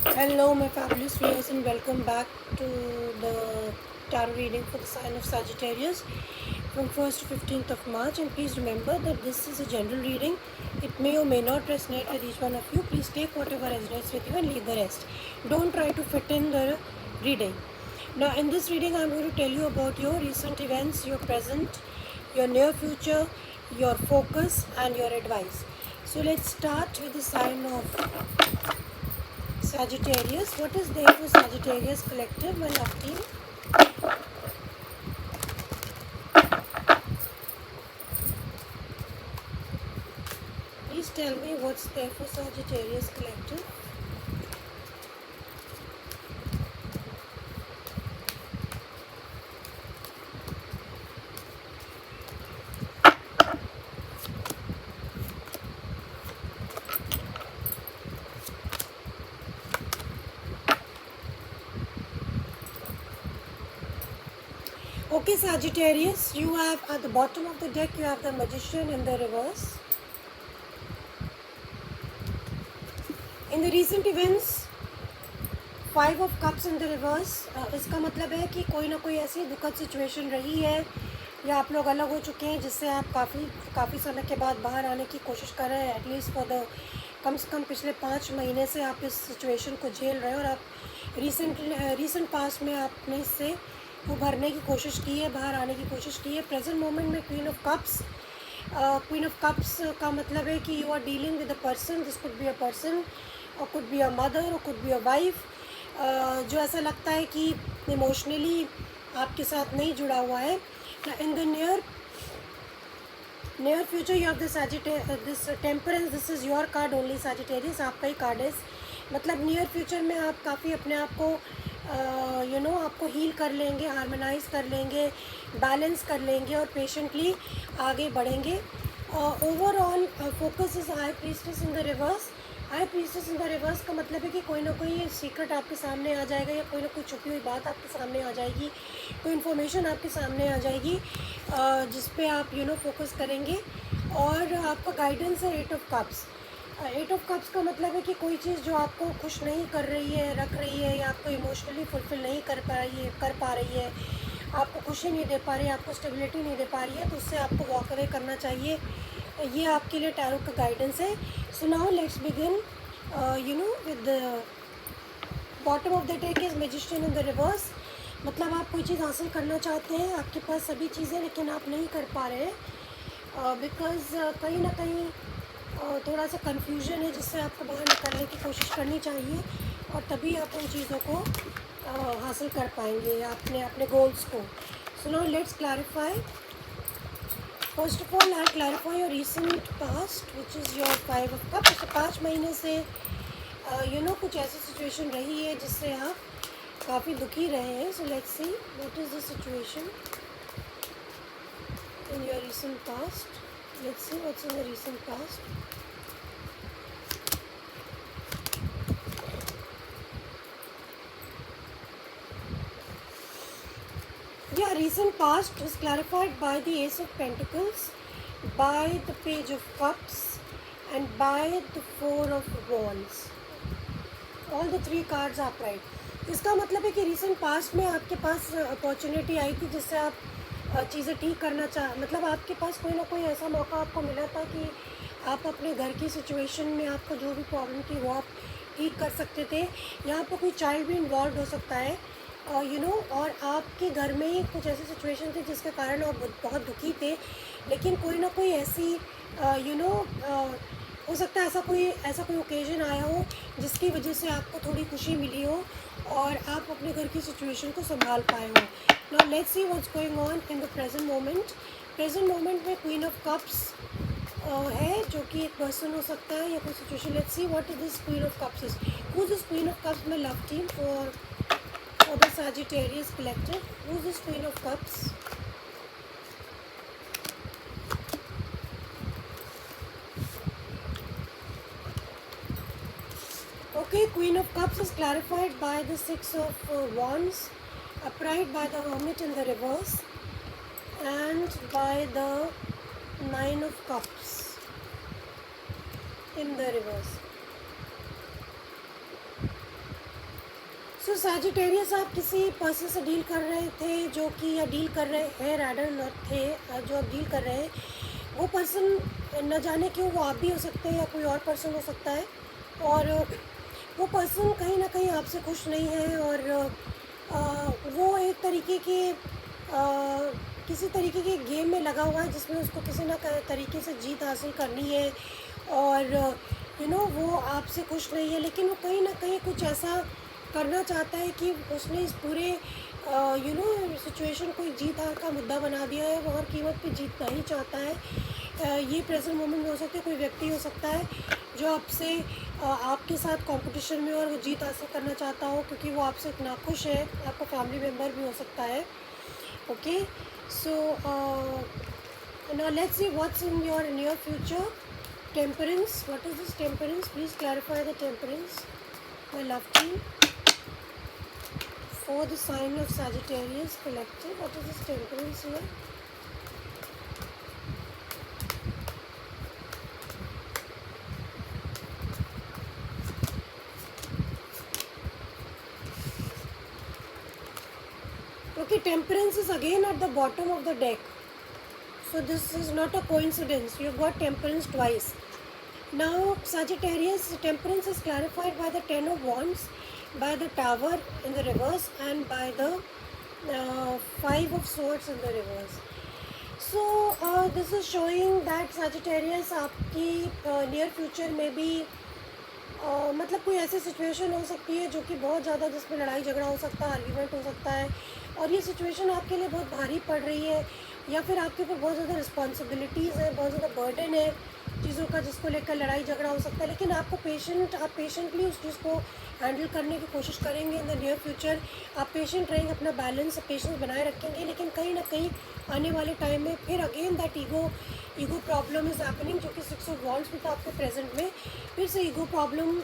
Hello, my fabulous viewers, and welcome back to the tarot reading for the sign of Sagittarius from 1st to 15th of March. And please remember that this is a general reading. It may or may not resonate with each one of you. Please take whatever resonates with you and leave the rest. Don't try to fit in the reading. Now, in this reading, I'm going to tell you about your recent events, your present, your near future, your focus, and your advice. So, let's start with the sign of Sagittarius. What is there for Sagittarius collective, my love team? Please tell me what's there for Sagittarius collective. Okay, Sagittarius, you have at the bottom of the deck, you have the Magician in the reverse. In the recent events, 5 of Cups in the reverse. इसका मतलब है कि कोई ना कोई ऐसी दुखद situation रही है या आप लोग अलग हो चुके हैं जिससे आप काफ़ी समय के बाद बाहर आने की कोशिश कर रहे हैं. एटलीस्ट फॉर द कम से कम पिछले 5 महीने से आप इस सिचुएशन को झेल रहे हैं और आप रिसेंट पास्ट में आपने इससे उभरने की कोशिश की है, बाहर आने की कोशिश की है. प्रेजेंट मोमेंट में क्वीन ऑफ कप्स का मतलब है कि you are dealing with a person. This could be a person और कुड बी अ मदर और कुड बी अ वाइफ, जो ऐसा लगता है कि इमोशनली आपके साथ नहीं जुड़ा हुआ है. In the near future you have this temperance. This is your card only Sagittarius, आपका ही कार्ड है. मतलब नियर फ्यूचर में आप काफ़ी अपने आप को आपको हील कर लेंगे, हार्मोनाइज कर लेंगे, बैलेंस कर लेंगे और पेशेंटली आगे बढ़ेंगे. Overall focus is high priestess in the reverse. High priestess in the reverse का मतलब है कि कोई ना कोई सीक्रेट आपके सामने आ जाएगा या कोई ना कोई छुपी हुई बात आपके सामने आ जाएगी, कोई इन्फॉर्मेशन आपके सामने आ जाएगी जिस पे आप फोकस करेंगे. और आपका गाइडेंस है 8 ऑफ कप्स. 8 ऑफ कप्स का मतलब है कि कोई चीज़ जो आपको खुश नहीं कर रही है, रख रही है या आपको इमोशनली फुलफिल नहीं कर पा रही है, आपको खुशी नहीं दे पा रही है, आपको स्टेबिलिटी नहीं दे पा रही है, तो उससे आपको वॉक अवे करना चाहिए. ये आपके लिए टैरो का गाइडेंस है. So now let's begin with the bottom of the deck is magician in the reverse. मतलब आप कोई चीज़ हासिल करना चाहते हैं, आपके पास सभी चीज़ें लेकिन आप नहीं कर पा रहे हैं बिकॉज़ कहीं ना कहीं थोड़ा सा कन्फ्यूजन है जिससे आपको बाहर निकलने की कोशिश करनी चाहिए और तभी आप उन चीज़ों को हासिल कर पाएंगे अपने गोल्स को. So now let's clarify. First of all I clarify your recent past which is your 5 of cups. तो 5 महीने से कुछ ऐसी सिचुएशन रही है जिससे आप काफ़ी दुखी रहे हैं. So let's see what is the situation in your recent past. Let's see what's in the recent past. Yeah, recent past is clarified by the Ace of Pentacles, by the Page of Cups, and by the Four of Wands. All the 3 cards are upright. इसका मतलब है कि recent past में आपके पास opportunity आई थी जिससे आप चीज़ें ठीक करना मतलब आपके पास कोई ना कोई ऐसा मौका आपको मिला था कि आप अपने घर की सिचुएशन में आपको जो भी प्रॉब्लम थी वो आप ठीक कर सकते थे. यहाँ पर कोई चाइल्ड भी इन्वॉल्व हो सकता है और आपके घर में ही कुछ ऐसी सिचुएशन थी जिसके कारण आप बहुत दुखी थे. लेकिन कोई ना कोई ऐसी हो सकता है ऐसा कोई ओकेजन आया हो जिसकी वजह से आपको थोड़ी खुशी मिली हो और आप अपने घर की सिचुएशन को संभाल पाए हो. Now let's see what's going on in the present moment. Present moment में क्वीन ऑफ कप्स है जो कि एक पर्सन हो सकता है या कोई situation. Let's see what is this queen of cups is. Who is this queen of cups? My love team for the Sagittarius collective. Who is this Queen of Cups? Okay, Queen of Cups is clarified by the 6 of Wands, upright by the Hermit in the reverse, and by the 9 of Cups in the reverse. So Sagittarius, आप किसी person से deal कर रहे थे जो कि, या deal कर रहे हैं रादर, नॉट थे, जो आप डील कर रहे हैं वो पर्सन न जाने क्यों वो आप भी हो सकते हैं या कोई और पर्सन हो सकता है, और वो पर्सन कहीं ना कहीं आपसे खुश नहीं है, और वो एक तरीके के किसी तरीके के गेम में लगा हुआ है जिसमें उसको किसी ना तरीके से जीत हासिल करनी है, और वो आपसे खुश नहीं है, लेकिन वो कहीं ना कहीं कुछ ऐसा करना चाहता है कि उसने इस पूरे सिचुएशन को जीत हार का मुद्दा बना दिया है, वो हर कीमत पे जीतना ही चाहता है। ये प्रेजेंट मोमेंट में हो सकता है, कोई व्यक्ति हो सकता है जो आपसे आपके साथ कंपटीशन में और वो जीत हासिल करना चाहता हो, क्योंकि वो आपसे नाखुश है, आपका फैमिली मेम्बर भी हो सकता है। Okay, so now let's see what's in your near future. Temperance, what is this temperance? Please clarify the temperance, my love team, for the sign of Sagittarius collective. What is this temperance here? Okay, temperance is again at the bottom of the deck, so this is not a coincidence. You got temperance twice. Now Sagittarius, temperance is clarified by the Ten of Wands, by the Tower in the reverse, and by the Five of Swords in the reverse. So this is showing that Sagittarius आपकी near future में भी मतलब कोई ऐसी situation हो सकती है जो कि बहुत ज़्यादा, जिसमें लड़ाई झगड़ा हो सकता है, आर्ग्यूमेंट हो सकता है, और ये सिचुएशन आपके लिए बहुत भारी पड़ रही है, या फिर आपके ऊपर बहुत ज़्यादा रिस्पॉन्सिबिलिटीज़ है, बहुत ज़्यादा बर्डन है चीज़ों का, जिसको लेकर लड़ाई झगड़ा हो सकता है, लेकिन आप पेशेंटली उस चीज़ को हैंडल करने की कोशिश करेंगे इन द नियर फ्यूचर। आप पेशेंट रहेंगे, अपना बैलेंस, पेशेंस बनाए रखेंगे, लेकिन कहीं ना कहीं आने वाले टाइम में फिर again that ego problem is happening, जो कि सिक्स ऑफ वॉन्ड्स में था आपके प्रेजेंट में, फिर से ईगो प्रॉब्लम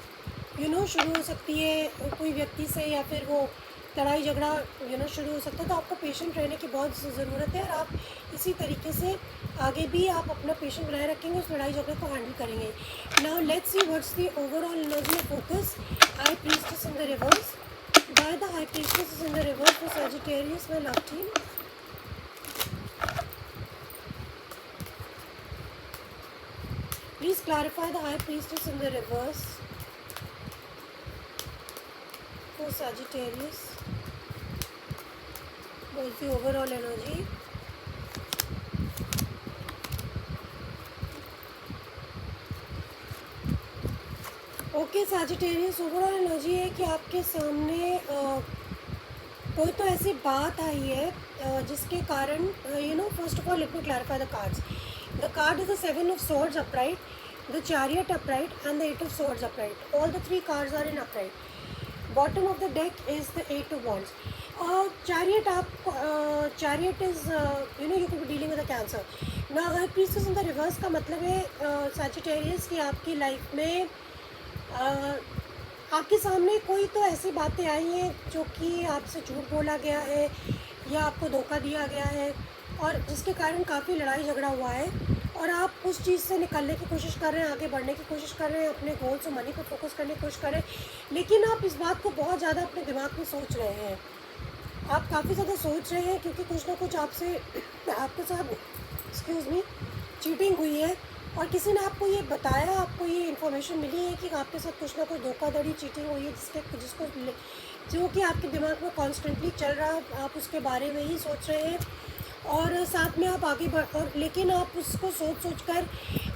शुरू हो सकती है कोई व्यक्ति से, या फिर वो लड़ाई झगड़ा शुरू हो सकता है। तो आपको पेशेंट रहने की बहुत ज़रूरत है, और आप इसी तरीके से आगे भी आप अपना पेशेंट बनाए रखेंगे, उस लड़ाई झगड़े को हैंडल करेंगे। Now let's see what's the overall energy of focus. High priestess in the reverse, by the high priestess in the reverse for Sagittarius, my love team. Please clarify the high priestess in the reverse for Sagittarius. What's the overall energy? Okay Sagittarius, overall energy है कि आपके सामने कोई तो ऐसी बात आई है जिसके कारण first of all let me clarify the cards. The card is the Seven of Swords upright, the Chariot upright, and the Eight of Swords upright. All the three cards are in upright. Bottom of the deck is the Eight of Wands. Chariot is you could be dealing with a Cancer. Now High Priestess in the reverse का मतलब है Sagittarius कि आपकी life में आपके सामने कोई तो ऐसी बातें आई हैं जो कि आपसे झूठ बोला गया है या आपको धोखा दिया गया है, और जिसके कारण काफ़ी लड़ाई झगड़ा हुआ है, और आप उस चीज़ से निकलने की कोशिश कर रहे हैं, आगे बढ़ने की कोशिश कर रहे हैं, अपने गोल्स और मनी पर फोकस करने की कोशिश कर रहे हैं, लेकिन आप इस बात को बहुत ज़्यादा अपने दिमाग में सोच रहे हैं, आप काफ़ी ज़्यादा सोच रहे हैं, क्योंकि कुछ ना कुछ आपके साथ एक्सक्यूज़ मी चीटिंग हुई है, और किसी ने आपको ये बताया, आपको ये इन्फॉर्मेशन मिली है कि आपके साथ कुछ ना कुछ धोखाधड़ी चीटिंग हुई है, जो कि आपके दिमाग में कॉन्स्टेंटली चल रहा है, आप उसके बारे में ही सोच रहे हैं, और साथ में आप आगे और लेकिन आप उसको सोच कर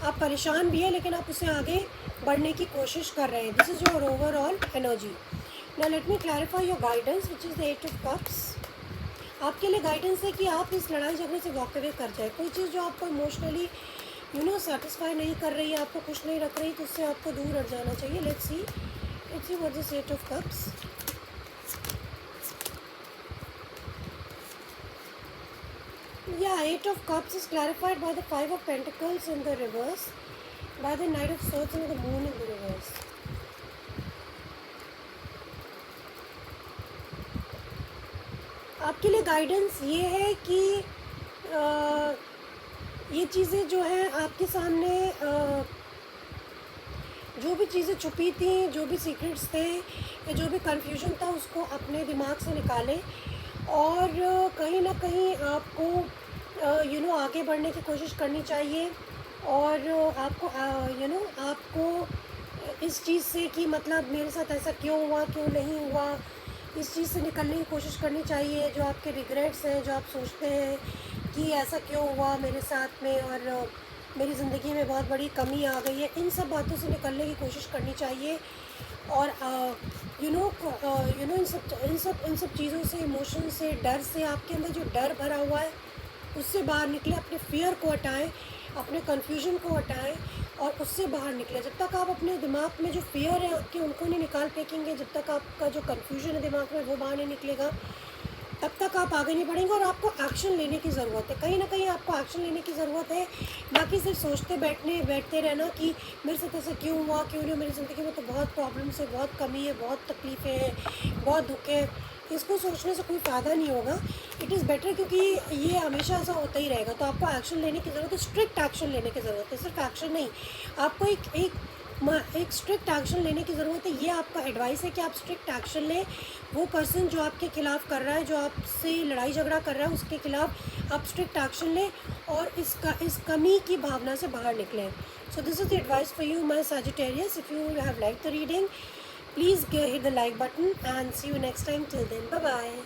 आप परेशान भी हैं, लेकिन आप उससे आगे बढ़ने की कोशिश कर रहे हैं. This is your overall energy. Now let me clarify your guidance which is the eight of cups. आपके लिए गाइडेंस है कि आप इस लड़ाई झगड़े से वॉक अवे कर जाए. कोई चीज़ जो आपको इमोशनली सेटिस्फाई नहीं कर रही है, आपको खुश नहीं रख रही, तो उससे आपको दूर हट जाना चाहिए. Let's see what is eight of cups. Yeah, Eight of Cups is clarified by the Five of Pentacles in the reverse, by the Knight of Swords and the Moon in the reverse. आपके लिए guidance ये है कि ये चीज़ें जो है आपके सामने जो भी चीज़ें छुपी थी, जो भी सीक्रेट्स थे या जो भी कन्फ्यूजन था, उसको अपने दिमाग से निकालें और कहीं ना कहीं आपको आगे बढ़ने की कोशिश करनी चाहिए। और आपको आपको इस चीज़ से कि मतलब मेरे साथ ऐसा क्यों हुआ, क्यों नहीं हुआ, इस चीज़ से निकलने की कोशिश करनी चाहिए। जो आपके रिग्रेट्स हैं, जो आप सोचते हैं कि ऐसा क्यों हुआ मेरे साथ में और मेरी ज़िंदगी में बहुत बड़ी कमी आ गई है, इन सब बातों से निकलने की कोशिश करनी चाहिए। और इन सब चीज़ों से, इमोशन से, डर से, आपके अंदर जो डर भरा हुआ है उससे बाहर निकले, अपने फियर को हटाएं, अपने कन्फ्यूजन को हटाएं और उससे बाहर निकले। जब तक आप अपने दिमाग में जो फियर है आपके उनको नहीं निकाल फेंकेंगे, जब तक आपका जो कन्फ्यूजन है दिमाग में वो बाहर नहीं निकलेगा, तब तक आप आगे नहीं बढ़ेंगे। और आपको एक्शन लेने की ज़रूरत है, कहीं ना कहीं आपको एक्शन लेने की ज़रूरत है, ना कि सिर्फ बैठते रहना कि मेरे साथ ऐसा क्यों हुआ, क्यों नहीं। मेरी ज़िंदगी में तो बहुत प्रॉब्लम्स है, बहुत कमी है, बहुत तकलीफ़ें हैं, बहुत दुख है। इसको सोचने से कोई फ़ायदा नहीं होगा। इट इज़ बेटर, क्योंकि ये हमेशा ऐसा होता ही रहेगा। तो आपको एक्शन लेने की ज़रूरत है, स्ट्रिक्ट एक्शन लेने की ज़रूरत है, सिर्फ एक्शन नहीं। आपको एक स्ट्रिक्ट एक्शन लेने की ज़रूरत है। ये आपका एडवाइस है कि आप स्ट्रिक्ट एक्शन लें। वो पर्सन जो आपके ख़िलाफ़ कर रहा है, जो आपसे लड़ाई झगड़ा कर रहा है, उसके ख़िलाफ़ आप स्ट्रिक्ट एक्शन लें और इस कमी की भावना से बाहर निकलें। So this is the advice for you my Sagittarius. If you have like the reading, please hit the like button and see you next time. Till then, bye bye.